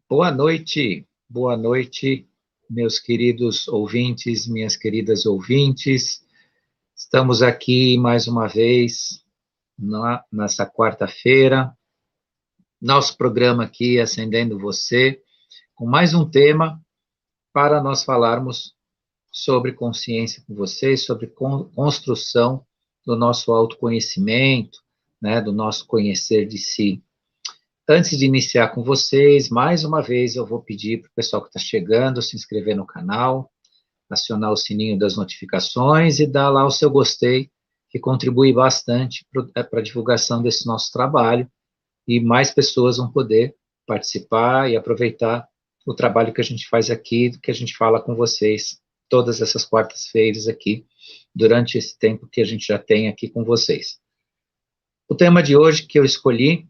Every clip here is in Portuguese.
boa noite, meus queridos ouvintes, minhas queridas ouvintes. Estamos aqui mais uma vez nessa quarta-feira, nosso programa aqui, Acendendo Você, com mais um tema para nós falarmos sobre consciência com vocês, sobre construção do nosso autoconhecimento, né, do nosso conhecer de si. Antes de iniciar com vocês, mais uma vez eu vou pedir para o pessoal que está chegando se inscrever no canal, acionar o sininho das notificações e dar lá o seu gostei, que contribui bastante para a divulgação desse nosso trabalho e mais pessoas vão poder participar e aproveitar o trabalho que a gente faz aqui, que a gente fala com vocês todas essas quartas-feiras aqui, durante esse tempo que a gente já tem aqui com vocês. O tema de hoje que eu escolhi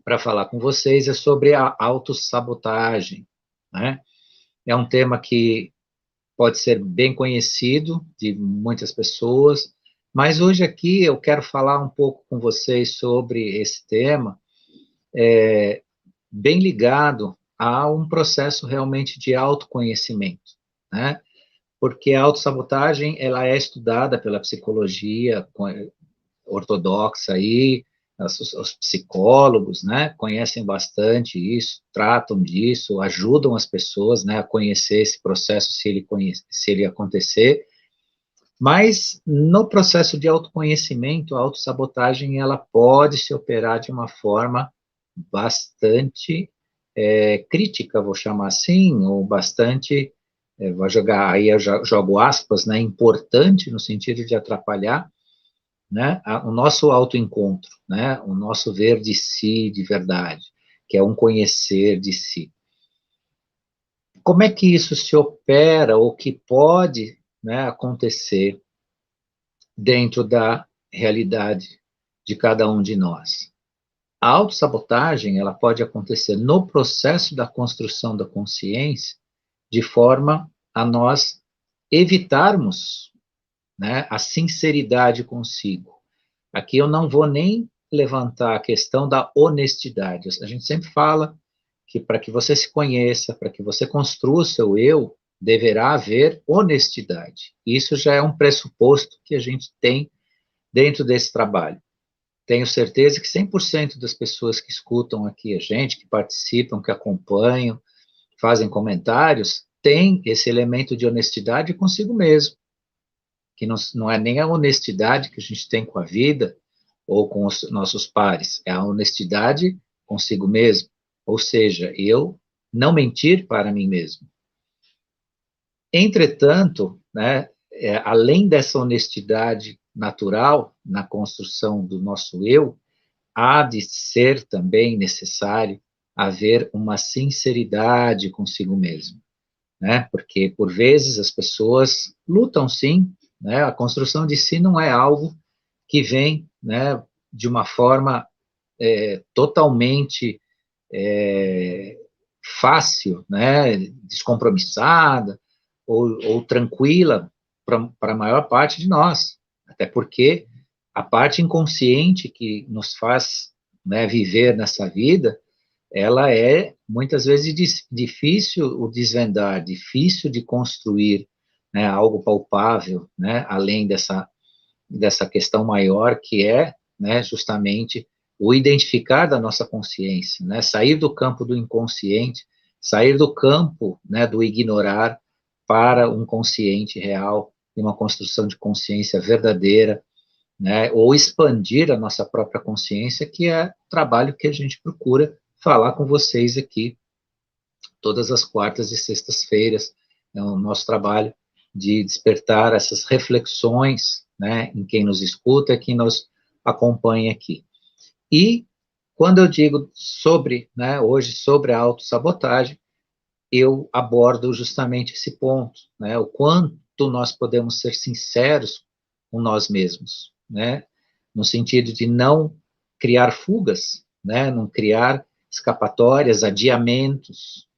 para falar com vocês é sobre a autossabotagem, né? É um tema que pode ser bem conhecido de muitas pessoas, mas hoje aqui eu quero falar um pouco com vocês sobre esse tema, bem ligado a um processo realmente de autoconhecimento, né? Porque a autossabotagem, ela é estudada pela psicologia ortodoxa aí, os psicólogos, né, conhecem bastante isso, tratam disso, ajudam as pessoas, né, a conhecer esse processo se ele acontecer, mas no processo de autoconhecimento, a autossabotagem, ela pode se operar de uma forma bastante crítica, vou chamar assim, ou bastante, vou jogar, aí eu jogo aspas, né, importante no sentido de atrapalhar, né, o nosso autoencontro, né, o nosso ver de si de verdade, que é um conhecer de si. Como é que isso se opera, ou que pode, né, acontecer dentro da realidade de cada um de nós? A autossabotagem, ela pode acontecer no processo da construção da consciência, de forma a nós evitarmos, né, a sinceridade consigo. Aqui eu não vou nem levantar a questão da honestidade. A gente sempre fala que para que você se conheça, para que você construa o seu eu, deverá haver honestidade. Isso já é um pressuposto que a gente tem dentro desse trabalho. Tenho certeza que 100% das pessoas que escutam aqui a gente, que participam, que acompanham, fazem comentários, têm esse elemento de honestidade consigo mesmo, que não é nem a honestidade que a gente tem com a vida, ou com os nossos pares, é a honestidade consigo mesmo, ou seja, eu não mentir para mim mesmo. Entretanto, né, além dessa honestidade natural na construção do nosso eu, há de ser também necessário haver uma sinceridade consigo mesmo, né, porque por vezes as pessoas lutam sim, né, a construção de si não é algo que vem, né, de uma forma totalmente fácil, né, descompromissada ou tranquila para a maior parte de nós, até porque a parte inconsciente que nos faz, né, viver nessa vida, ela é muitas vezes difícil o desvendar, difícil de construir, né, algo palpável, né, além dessa questão maior que é, né, justamente o identificar da nossa consciência, né, sair do campo do inconsciente, sair do campo, né, do ignorar para um consciente real e uma construção de consciência verdadeira, né, ou expandir a nossa própria consciência, que é o trabalho que a gente procura falar com vocês aqui todas as quartas e sextas-feiras, é o nosso trabalho de despertar essas reflexões, né, em quem nos escuta, quem nos acompanha aqui. E quando eu digo sobre, né, hoje sobre a autossabotagem, eu abordo justamente esse ponto, né, o quanto nós podemos ser sinceros com nós mesmos, né, no sentido de não criar fugas, né, não criar escapatórias, adiamentos,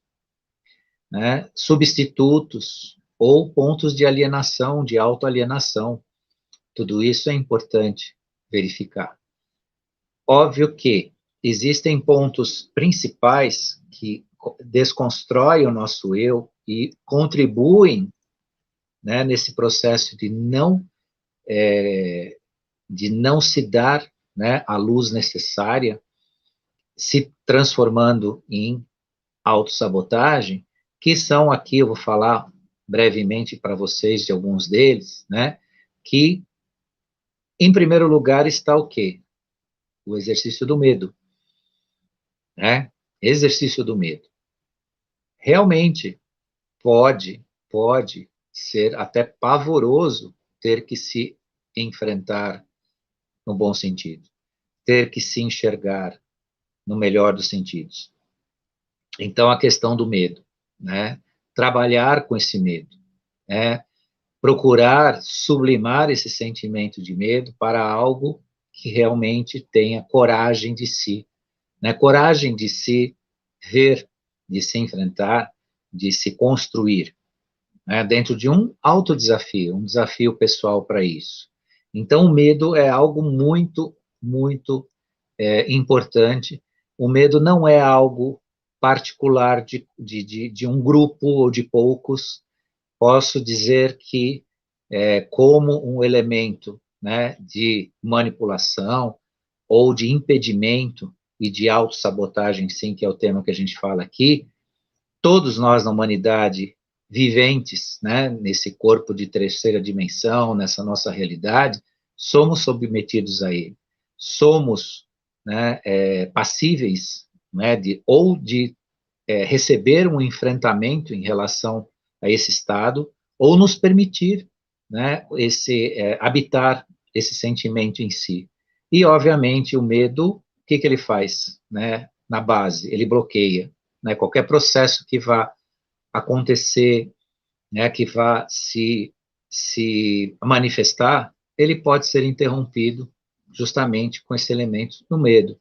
né, substitutos ou pontos de alienação, de autoalienação. Tudo isso é importante verificar. Óbvio que existem pontos principais que desconstrói o nosso eu e contribuem, né, nesse processo de não se dar, né, a luz necessária, se transformando em autossabotagem, que são aqui, eu vou falar brevemente para vocês de alguns deles, né, que, em primeiro lugar, está o quê? O exercício do medo, né? Exercício do medo. Realmente, pode ser até pavoroso ter que se enfrentar no bom sentido, ter que se enxergar no melhor dos sentidos. Então, a questão do medo, né? Trabalhar com esse medo, né? Procurar sublimar esse sentimento de medo para algo que realmente tenha coragem de si, né? Coragem de se ver, de se enfrentar, de se construir, né? Dentro de um autodesafio, um desafio pessoal para isso. Então, o medo é algo muito, muito importante. O medo não é algo particular de um grupo ou de poucos. Posso dizer que, como um elemento, né, de manipulação ou de impedimento e de autossabotagem, sim, que é o tema que a gente fala aqui, todos nós na humanidade viventes, né, nesse corpo de terceira dimensão, nessa nossa realidade, somos submetidos a ele. Somos, né, passíveis, né, de receber um enfrentamento em relação a esse estado, ou nos permitir, né, habitar esse sentimento em si. E, obviamente, o medo, o que ele faz, né, na base? Ele bloqueia, né, qualquer processo que vá acontecer, né, que vá se manifestar, ele pode ser interrompido justamente com esse elemento do medo.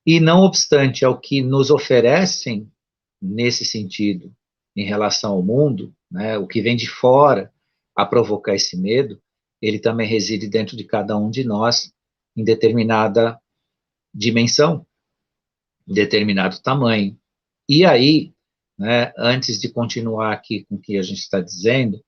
E não obstante ao que nos oferecem nesse sentido em relação ao mundo, né, o que vem de fora a provocar esse medo, ele também reside dentro de cada um de nós em determinada dimensão, em determinado tamanho. E aí, né, antes de continuar aqui com o que a gente está dizendo,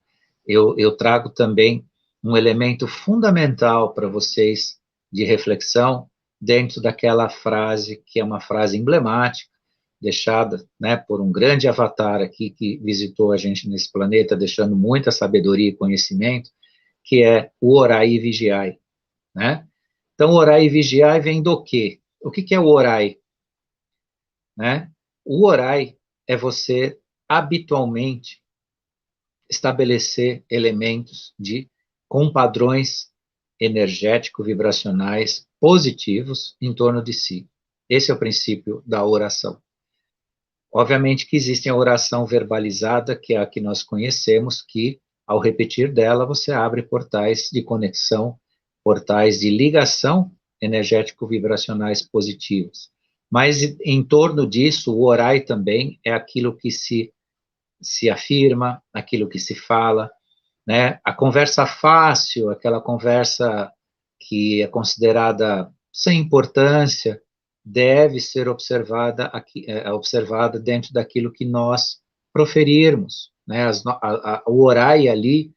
eu trago também um elemento fundamental para vocês de reflexão dentro daquela frase que é uma frase emblemática, deixada, né, por um grande avatar aqui que visitou a gente nesse planeta, deixando muita sabedoria e conhecimento, que é o orai e vigiai, né? Então, orai e vigiai vem do quê? O que é o orai? Né? O orai é você habitualmente estabelecer elementos com padrões energético-vibracionais positivos em torno de si. Esse é o princípio da oração. Obviamente que existe a oração verbalizada, que é a que nós conhecemos, que, ao repetir dela, você abre portais de conexão, portais de ligação energético-vibracionais positivos. Mas, em torno disso, o orai também é aquilo que se afirma, aquilo que se fala, né? A conversa fácil, aquela conversa que é considerada sem importância, deve ser observada dentro daquilo que nós proferirmos, né? O orai ali,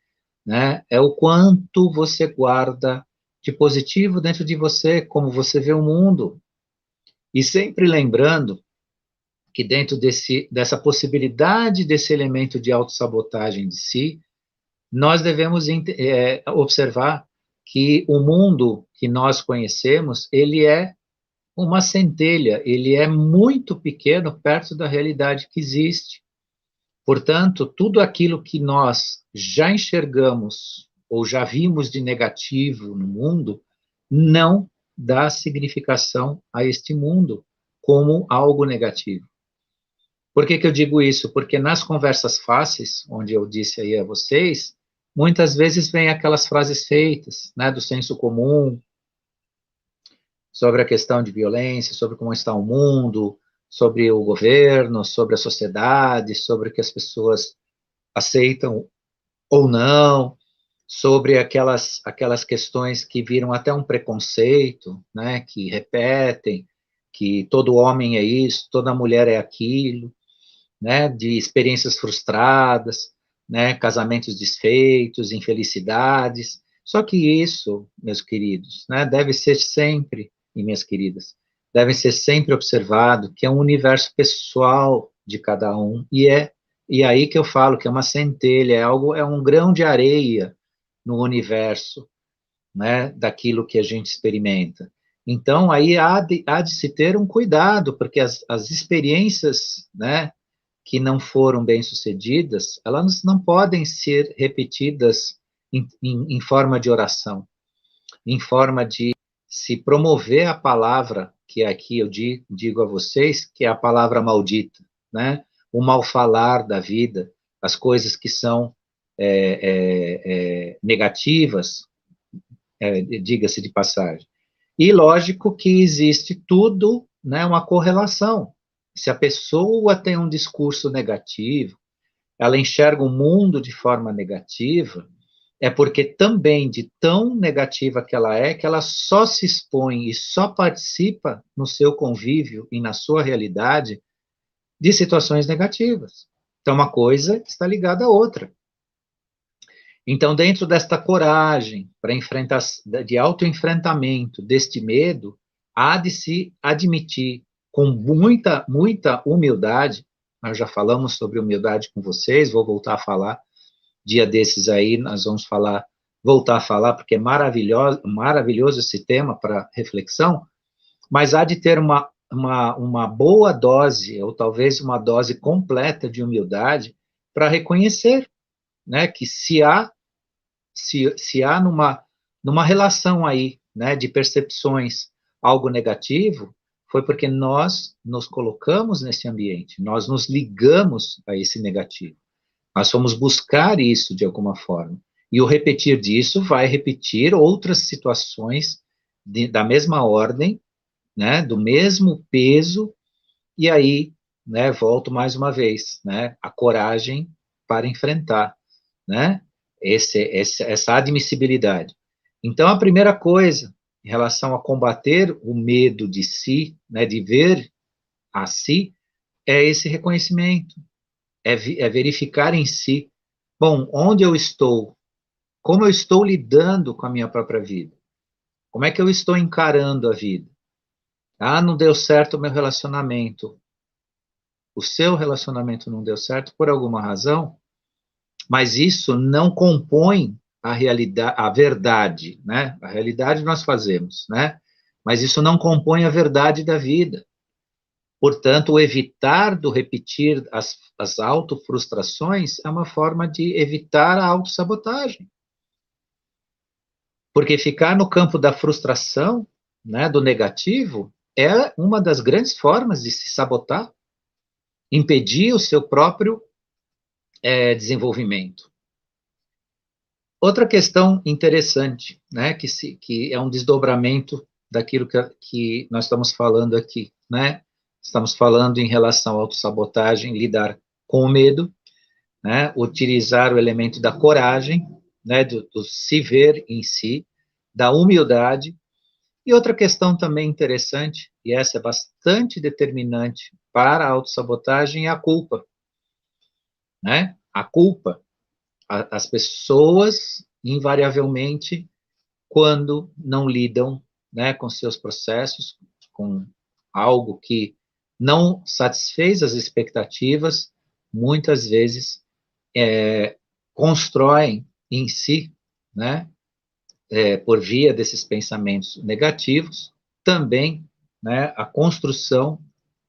né, é o quanto você guarda de positivo dentro de você, como você vê o mundo. E sempre lembrando que dentro dessa possibilidade desse elemento de autossabotagem de si, nós devemos observar que o mundo que nós conhecemos, ele é uma centelha, ele é muito pequeno perto da realidade que existe. Portanto, tudo aquilo que nós já enxergamos ou já vimos de negativo no mundo, não dá significação a este mundo como algo negativo. Por que eu digo isso? Porque nas conversas fáceis, onde eu disse aí a vocês, muitas vezes vem aquelas frases feitas, né, do senso comum, sobre a questão de violência, sobre como está o mundo, sobre o governo, sobre a sociedade, sobre o que as pessoas aceitam ou não, sobre aquelas questões que viram até um preconceito, né, que repetem, que todo homem é isso, toda mulher é aquilo, né, de experiências frustradas, né, casamentos desfeitos, infelicidades. Só que isso, meus queridos, né, deve ser sempre, e minhas queridas, deve ser sempre observado que é um universo pessoal de cada um, e aí que eu falo que é uma centelha, é um grão de areia no universo, né, daquilo que a gente experimenta. Então, aí há de se ter um cuidado, porque as experiências, né, que não foram bem-sucedidas, elas não podem ser repetidas em forma de oração, em forma de se promover a palavra, que aqui eu digo a vocês, que é a palavra maldita, né? O mal falar da vida, as coisas que são negativas, diga-se de passagem. E lógico que existe tudo, né, uma correlação. Se a pessoa tem um discurso negativo, ela enxerga o mundo de forma negativa, é porque também de tão negativa que ela só se expõe e só participa no seu convívio e na sua realidade de situações negativas. Então, uma coisa está ligada à outra. Então, dentro desta coragem para enfrentar, de autoenfrentamento deste medo, há de se admitir com muita humildade. Nós já falamos sobre humildade com vocês, vou voltar a falar. Dia desses aí, nós vamos voltar a falar, porque é maravilhoso esse tema para reflexão, mas há de ter uma boa dose, ou talvez uma dose completa de humildade, para reconhecer, né, que se há numa relação aí, né, de percepções, algo negativo, foi porque nós nos colocamos nesse ambiente, nós nos ligamos a esse negativo. Nós fomos buscar isso de alguma forma. E o repetir disso vai repetir outras situações da mesma ordem, né, do mesmo peso, e aí, né, volto mais uma vez, né, a coragem para enfrentar, né, essa admissibilidade. Então, a primeira coisa em relação a combater o medo de si, né, de ver a si, é esse reconhecimento, é verificar em si, bom, onde eu estou, como eu estou lidando com a minha própria vida, como é que eu estou encarando a vida. Ah, não deu certo o meu relacionamento. O seu relacionamento não deu certo por alguma razão, mas isso não compõe a realidade, a verdade, né? A realidade nós fazemos, né? Mas isso não compõe a verdade da vida. Portanto, o evitar do repetir as autofrustrações é uma forma de evitar a autossabotagem. Porque ficar no campo da frustração, né, do negativo, é uma das grandes formas de se sabotar, impedir o seu próprio desenvolvimento. Outra questão interessante, né, que é um desdobramento daquilo que nós estamos falando aqui, né? Estamos falando em relação à autossabotagem, lidar com o medo, né, utilizar o elemento da coragem, né, do se ver em si, da humildade. E outra questão também interessante, e essa é bastante determinante para a autossabotagem, é a culpa, né? A culpa. As pessoas, invariavelmente, quando não lidam, né, com seus processos, com algo que não satisfez as expectativas, muitas vezes constroem em si, né, por via desses pensamentos negativos, também, né, a construção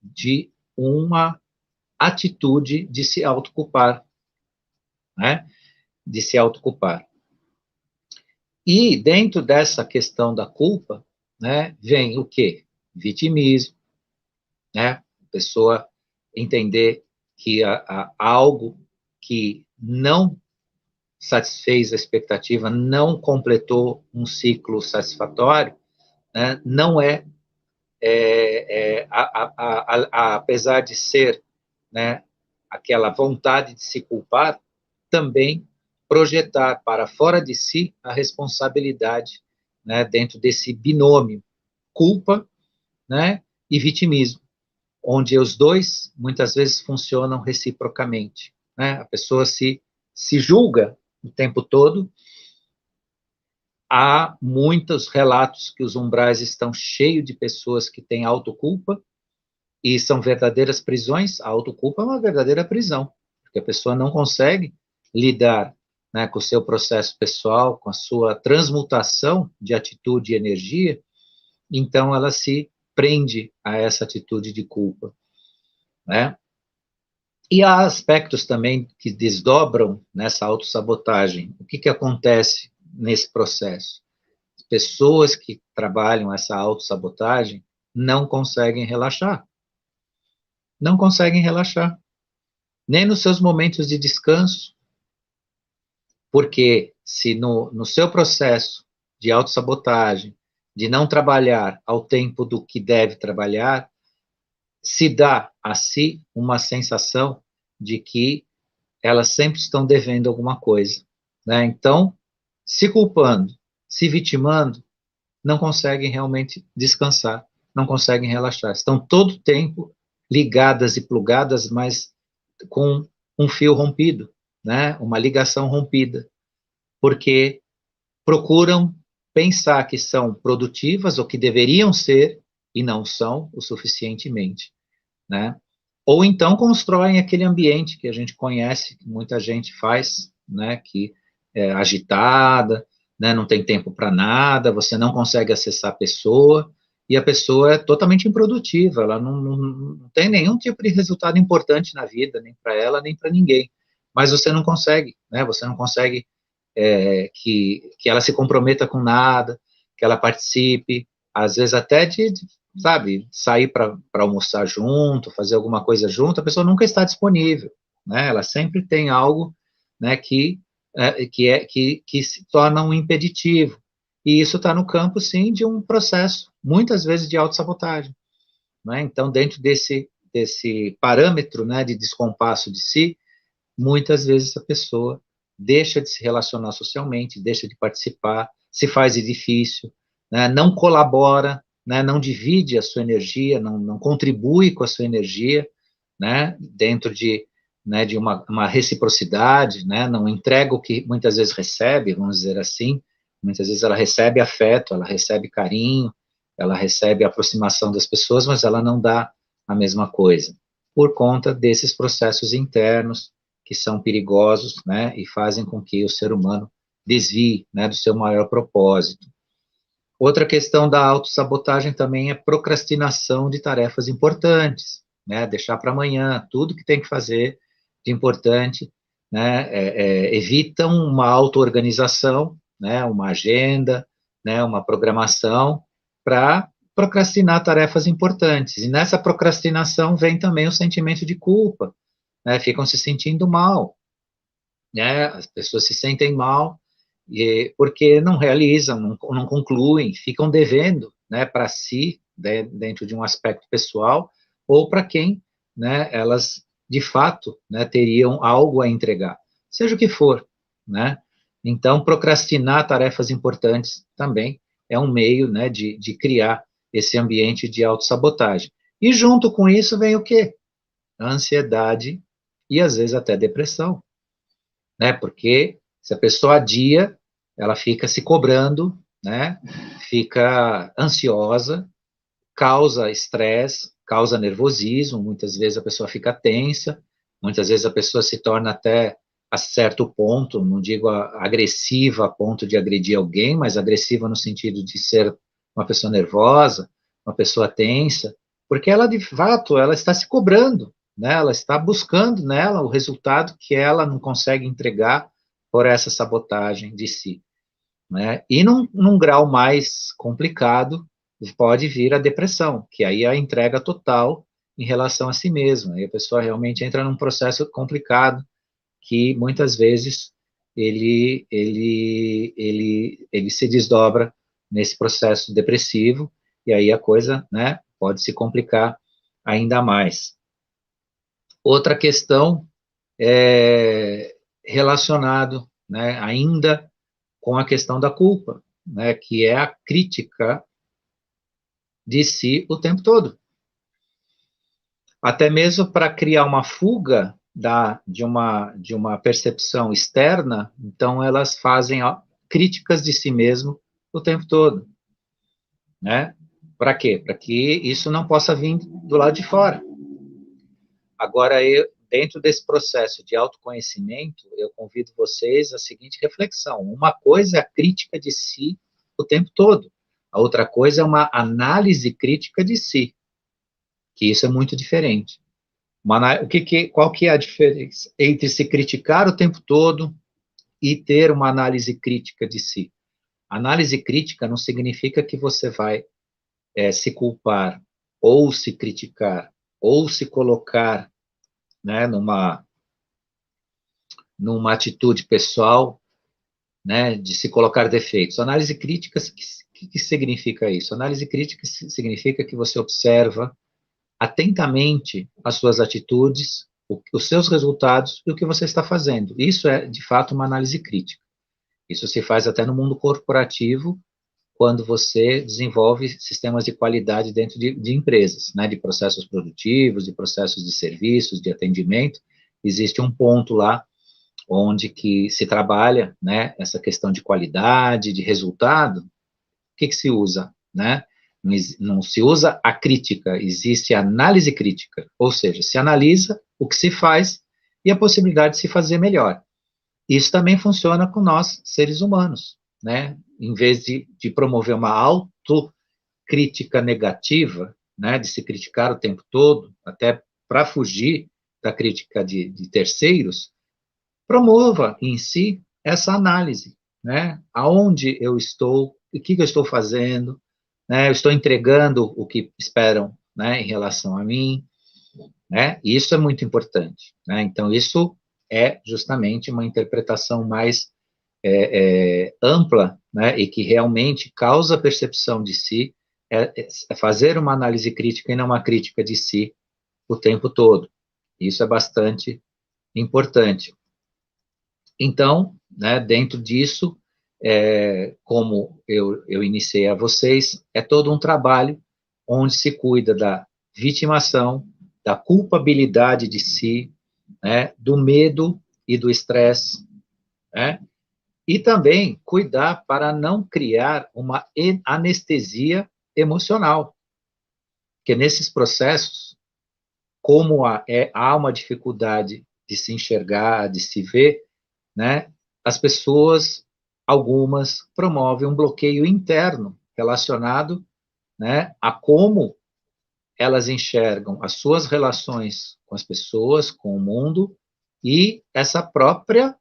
de uma atitude de se autoculpar, né, de se autoculpar. E dentro dessa questão da culpa, né, vem o quê? Vitimismo, né? A pessoa entender que algo que não satisfez a expectativa, não completou um ciclo satisfatório, né, não apesar de ser, né, aquela vontade de se culpar, também projetar para fora de si a responsabilidade, né, dentro desse binômio culpa, né, e vitimismo, onde os dois, muitas vezes, funcionam reciprocamente, né? A pessoa se julga o tempo todo. Há muitos relatos que os umbrais estão cheios de pessoas que têm autoculpa, e são verdadeiras prisões. A autoculpa é uma verdadeira prisão, porque a pessoa não consegue lidar, né, com o seu processo pessoal, com a sua transmutação de atitude e energia, então ela se prende a essa atitude de culpa, né? E há aspectos também que desdobram nessa autossabotagem. O que, que acontece nesse processo? Pessoas que trabalham essa autossabotagem não conseguem relaxar. Não conseguem relaxar. Nem nos seus momentos de descanso. Porque se no seu processo de autossabotagem, de não trabalhar ao tempo do que deve trabalhar, se dá a si uma sensação de que elas sempre estão devendo alguma coisa, né? Então, se culpando, se vitimando, não conseguem realmente descansar, não conseguem relaxar. Estão todo o tempo ligadas e plugadas, mas com um fio rompido, né? Uma ligação rompida, porque procuram pensar que são produtivas ou que deveriam ser e não são o suficientemente, né? Ou então constroem aquele ambiente que a gente conhece, que muita gente faz, né? Que é agitada, né? Não tem tempo para nada, você não consegue acessar a pessoa, e a pessoa é totalmente improdutiva, ela não tem nenhum tipo de resultado importante na vida, nem para ela, nem para ninguém. Mas você não consegue, né? Você não consegue que ela se comprometa com nada, que ela participe, às vezes até sabe, sair para almoçar junto, fazer alguma coisa junto, a pessoa nunca está disponível, né? Ela sempre tem algo, né, que se torna um impeditivo. E isso está no campo, sim, de um processo, muitas vezes, de autossabotagem, né? Então, dentro desse parâmetro, né, de descompasso de si, muitas vezes a pessoa deixa de se relacionar socialmente, deixa de participar, se faz de difícil, né, não colabora, né, não divide a sua energia, não contribui com a sua energia, né, dentro de uma reciprocidade, né, não entrega o que muitas vezes recebe, vamos dizer assim. Muitas vezes ela recebe afeto, ela recebe carinho, ela recebe a aproximação das pessoas, mas ela não dá a mesma coisa, por conta desses processos internos que são perigosos, né, e fazem com que o ser humano desvie, né, do seu maior propósito. Outra questão da autossabotagem também é procrastinação de tarefas importantes, né, deixar para amanhã tudo que tem que fazer de importante, né, evitam uma auto-organização, né, uma agenda, né, uma programação para procrastinar tarefas importantes. E nessa procrastinação vem também o sentimento de culpa, né, ficam se sentindo mal, né, as pessoas se sentem mal porque não realizam, não concluem, ficam devendo, né, para si, dentro de um aspecto pessoal, ou para quem, né, elas de fato, né, teriam algo a entregar, seja o que for, né. Então, procrastinar tarefas importantes também é um meio, né, de criar esse ambiente de autossabotagem. E junto com isso vem o quê? A ansiedade e às vezes até depressão, né? Porque se a pessoa adia, ela fica se cobrando, né? Fica ansiosa, causa estresse, causa nervosismo, muitas vezes a pessoa fica tensa, muitas vezes a pessoa se torna até a certo ponto, não digo agressiva a ponto de agredir alguém, mas agressiva no sentido de ser uma pessoa nervosa, uma pessoa tensa, porque ela de fato ela está se cobrando, né? Ela está buscando nela o resultado que ela não consegue entregar por essa sabotagem de si, né? E num grau mais complicado pode vir a depressão, que aí é a entrega total em relação a si mesma. Aí a pessoa realmente entra num processo complicado que muitas vezes ele se desdobra nesse processo depressivo e aí a coisa, né, pode se complicar ainda mais. Outra questão é relacionado, né, ainda com a questão da culpa, né, que é a crítica de si o tempo todo. até mesmo para criar uma fuga de uma percepção externa, então elas fazem críticas de si mesmo o tempo todo, né? Para quê? Para que isso não possa vir do lado de fora. Agora, dentro desse processo de autoconhecimento, eu convido vocês à seguinte reflexão: uma coisa é a crítica de si o tempo todo, a outra coisa é uma análise crítica de si, que isso é muito diferente. Qual que é a diferença entre se criticar o tempo todo e ter uma análise crítica de si? Análise crítica não significa que você vai se culpar, ou se criticar, ou se colocar, né, numa atitude pessoal, né, de se colocar defeitos. Análise crítica, que significa isso? Análise crítica significa que você observa atentamente as suas atitudes, os seus resultados e o que você está fazendo. Isso é, de fato, uma análise crítica. Isso se faz até no mundo corporativo, quando você desenvolve sistemas de qualidade dentro de empresas, né, de processos produtivos, de processos de serviços, de atendimento. Existe um ponto lá onde que se trabalha, né, essa questão de qualidade, de resultado. O que se usa, né? Não se usa a crítica, existe a análise crítica, ou seja, se analisa o que se faz e a possibilidade de se fazer melhor. Isso também funciona com nós, seres humanos, né? Em vez de promover uma autocrítica negativa, né, de se criticar o tempo todo, até para fugir da crítica de terceiros, promova em si essa análise, né? Aonde eu estou, o que eu estou fazendo, né? Eu estou entregando o que esperam, né, em relação a mim, né? Isso é muito importante, né? Então, isso é justamente uma interpretação mais ampla, né, e que realmente causa percepção de si, é fazer uma análise crítica e não uma crítica de si o tempo todo. Isso é bastante importante. Então, né, dentro disso, como eu iniciei a vocês, é todo um trabalho onde se cuida da vitimação, da culpabilidade de si, né, do medo e do estresse, né, e também cuidar para não criar uma anestesia emocional, porque nesses processos, como há uma dificuldade de se enxergar, de se ver, né, as pessoas, algumas, promovem um bloqueio interno relacionado, né, a como elas enxergam as suas relações com as pessoas, com o mundo, e essa própria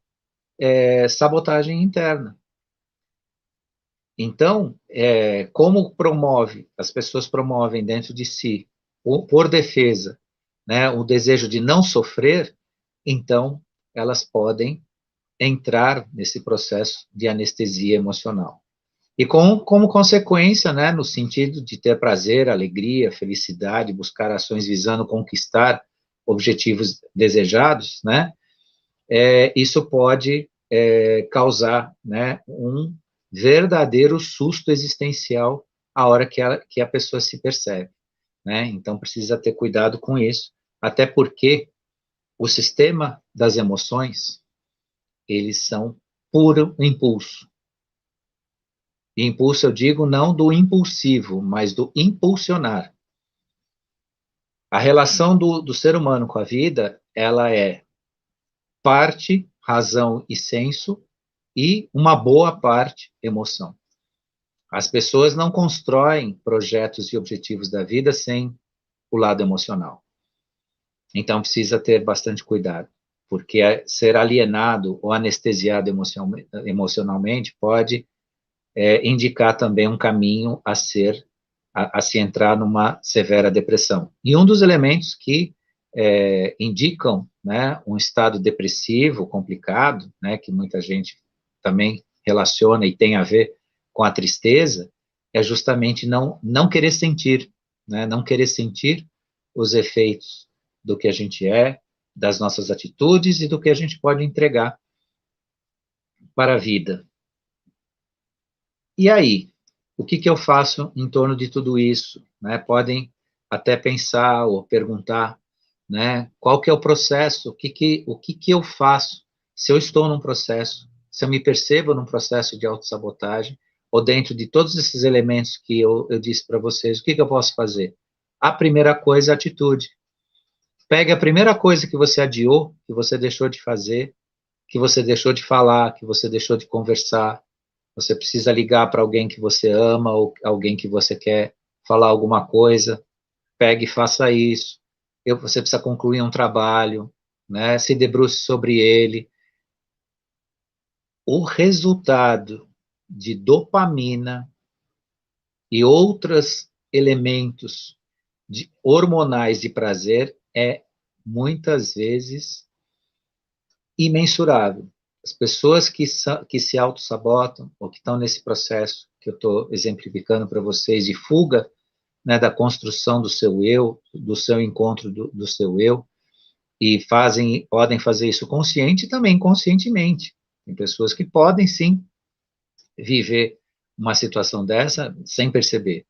sabotagem interna. Então, como as pessoas promovem dentro de si, por defesa, né, o desejo de não sofrer, então elas podem entrar nesse processo de anestesia emocional. E como consequência, né, no sentido de ter prazer, alegria, felicidade, buscar ações visando conquistar objetivos desejados, né, isso pode causar, né, um verdadeiro susto existencial a hora que a pessoa se percebe, né? Então precisa ter cuidado com isso, até porque o sistema das emoções, eles são puro impulso. E impulso eu digo não do impulsivo, mas do impulsionar. A relação do ser humano com a vida, ela é parte razão e senso e uma boa parte emoção. As pessoas não constroem projetos e objetivos da vida sem o lado emocional. Então precisa ter bastante cuidado, porque ser alienado ou anestesiado emocionalmente pode indicar também um caminho a se entrar numa severa depressão. E um dos elementos que indicam, né, um estado depressivo complicado, né, que muita gente também relaciona e tem a ver com a tristeza, é justamente não querer sentir, né, não querer sentir os efeitos do que a gente é, das nossas atitudes e do que a gente pode entregar para a vida. E aí, o que eu faço em torno de tudo isso? Né? Podem até pensar ou perguntar, né? Qual que é o processo? O que que eu faço se eu estou num processo, se eu me percebo num processo de autossabotagem, ou dentro de todos esses elementos que eu disse para vocês, o que que eu posso fazer? A primeira coisa é a atitude. Pegue a primeira coisa que você adiou, que você deixou de fazer, que você deixou de falar, que você deixou de conversar. Você precisa ligar para alguém que você ama ou alguém que você quer falar alguma coisa. Pegue e faça isso. Você precisa concluir um trabalho, né? Se debruce sobre ele. O resultado de dopamina e outros elementos hormonais de prazer é muitas vezes imensurável. As pessoas que se auto-sabotam ou que estão nesse processo que eu estou exemplificando para vocês de fuga, né, da construção do seu eu, do seu encontro do seu eu, e podem fazer isso consciente e também inconscientemente. Tem pessoas que podem sim viver uma situação dessa sem perceber.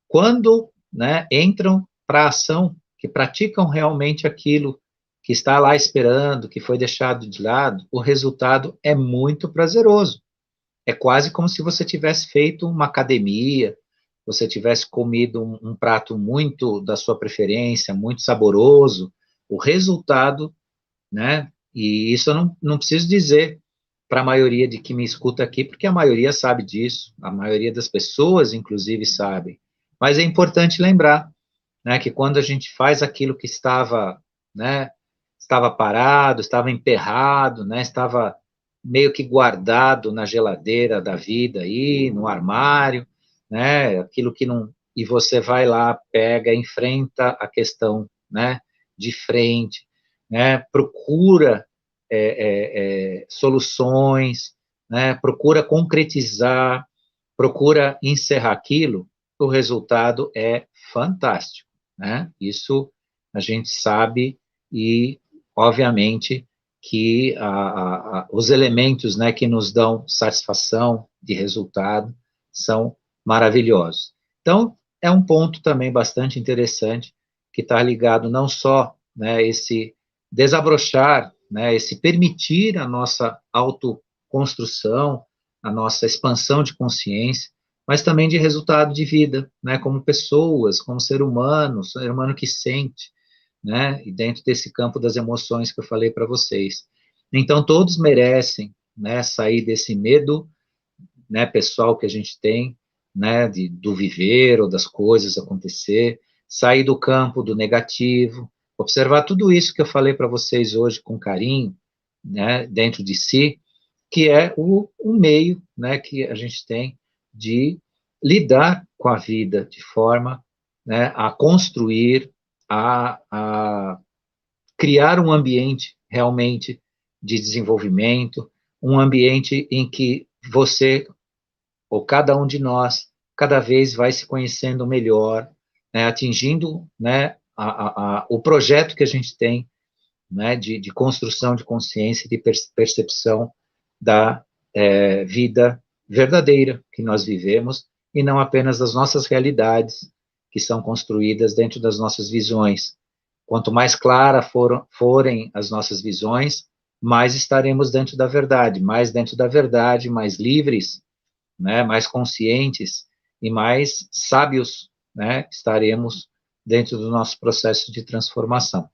Quando, né, entram para a ação, que praticam realmente aquilo que está lá esperando, que foi deixado de lado, o resultado é muito prazeroso. É quase como se você tivesse feito uma academia, você tivesse comido um prato muito da sua preferência, muito saboroso. O resultado, né? E isso eu não preciso dizer para a maioria de que me escuta aqui, porque a maioria sabe disso, a maioria das pessoas, inclusive, sabe. Mas é importante lembrar, né, que quando a gente faz aquilo que estava, né, estava parado, estava emperrado, né, estava meio que guardado na geladeira da vida aí, no armário, né, aquilo que não, e você vai lá, pega, enfrenta a questão, né, de frente, né, procura soluções, né, procura concretizar, procura encerrar aquilo, o resultado é fantástico, né? Isso a gente sabe e, obviamente, que os elementos, né, que nos dão satisfação de resultado são maravilhosos. Então, é um ponto também bastante interessante que está ligado não só, né, esse desabrochar, né, esse permitir a nossa autoconstrução, a nossa expansão de consciência, mas também de resultado de vida, né, como pessoas, como ser humano que sente, né, e dentro desse campo das emoções que eu falei para vocês. Então, todos merecem, né, sair desse medo, né, pessoal que a gente tem, né, do viver ou das coisas acontecer, sair do campo do negativo, observar tudo isso que eu falei para vocês hoje com carinho, né, dentro de si, que é o meio, né, que a gente tem de lidar com a vida de forma, né, a construir, a criar um ambiente realmente de desenvolvimento, um ambiente em que você, ou cada um de nós, cada vez vai se conhecendo melhor, né, atingindo, né, o projeto que a gente tem, né, de construção de consciência, de percepção da vida verdadeira que nós vivemos, e não apenas das nossas realidades, que são construídas dentro das nossas visões. Quanto mais claras forem as nossas visões, mais estaremos dentro da verdade, mais livres, né, mais conscientes e mais sábios, né, estaremos dentro do nosso processo de transformação.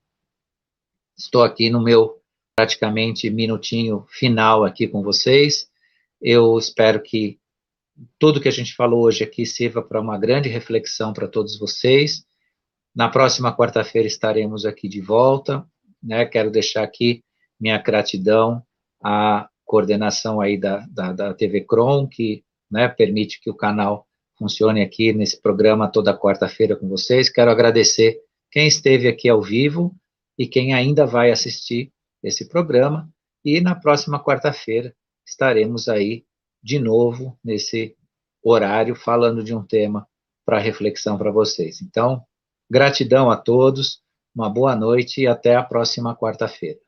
Estou aqui no meu praticamente minutinho final aqui com vocês. Eu espero que tudo que a gente falou hoje aqui sirva para uma grande reflexão para todos vocês. Na próxima quarta-feira estaremos aqui de volta, né? Quero deixar aqui minha gratidão à coordenação aí da TV Crom, que, né, permite que o canal funcione aqui nesse programa toda quarta-feira com vocês. Quero agradecer quem esteve aqui ao vivo e quem ainda vai assistir esse programa. E na próxima quarta-feira estaremos aí de novo nesse horário falando de um tema para reflexão para vocês. Então, gratidão a todos, uma boa noite e até a próxima quarta-feira.